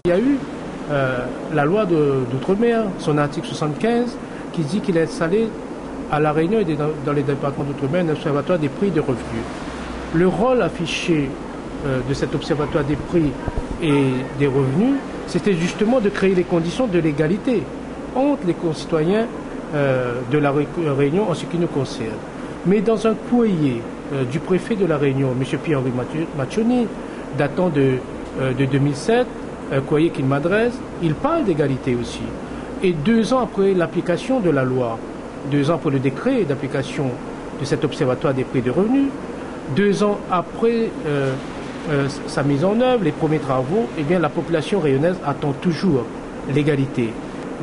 Il y a eu la loi d'outre-mer, son article 75, qui dit qu'il est installé à La Réunion et dans les départements d'outre-mer un observatoire des prix et des revenus. Le rôle affiché de cet observatoire des prix et des revenus, c'était justement de créer les conditions de l'égalité entre les concitoyens de La Réunion en ce qui nous concerne. Mais dans un courrier du préfet de La Réunion, M. Pierre-Henri Machoni, datant de 2007, un courrier qu'il m'adresse, il parle d'égalité aussi. Et 2 ans après l'application de la loi, 2 ans après le décret d'application de cet observatoire des prix et des revenus, 2 ans après sa mise en œuvre, les premiers travaux, eh bien, la population rayonnaise attend toujours l'égalité.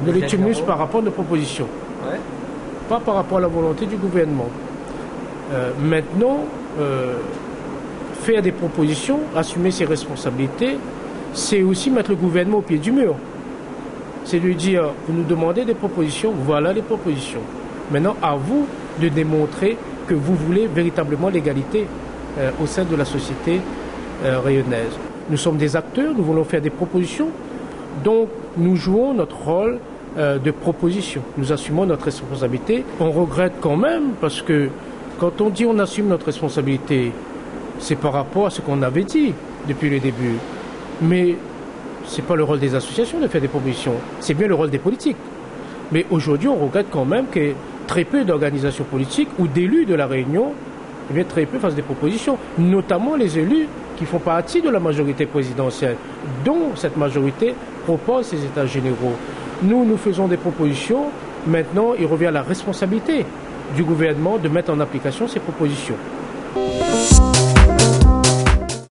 Ne le tumulus par rapport à nos propositions, pas par rapport à la volonté du gouvernement. Maintenant, faire des propositions, assumer ses responsabilités, c'est aussi mettre le gouvernement au pied du mur. C'est lui dire, vous nous demandez des propositions, voilà les propositions. Maintenant, à vous de démontrer que vous voulez véritablement l'égalité au sein de la société rayonnaise. Nous sommes des acteurs, nous voulons faire des propositions, donc nous jouons notre rôle de proposition. Nous assumons notre responsabilité. On regrette quand même parce que quand on dit on assume notre responsabilité, c'est par rapport à ce qu'on avait dit depuis le début. Mais ce n'est pas le rôle des associations de faire des propositions, c'est bien le rôle des politiques. Mais aujourd'hui, on regrette quand même que très peu d'organisations politiques ou d'élus de La Réunion, eh bien, très peu fassent des propositions, notamment les élus qui font partie de la majorité présidentielle, dont cette majorité propose ces états généraux. Nous faisons des propositions, maintenant il revient à la responsabilité du gouvernement de mettre en application ces propositions.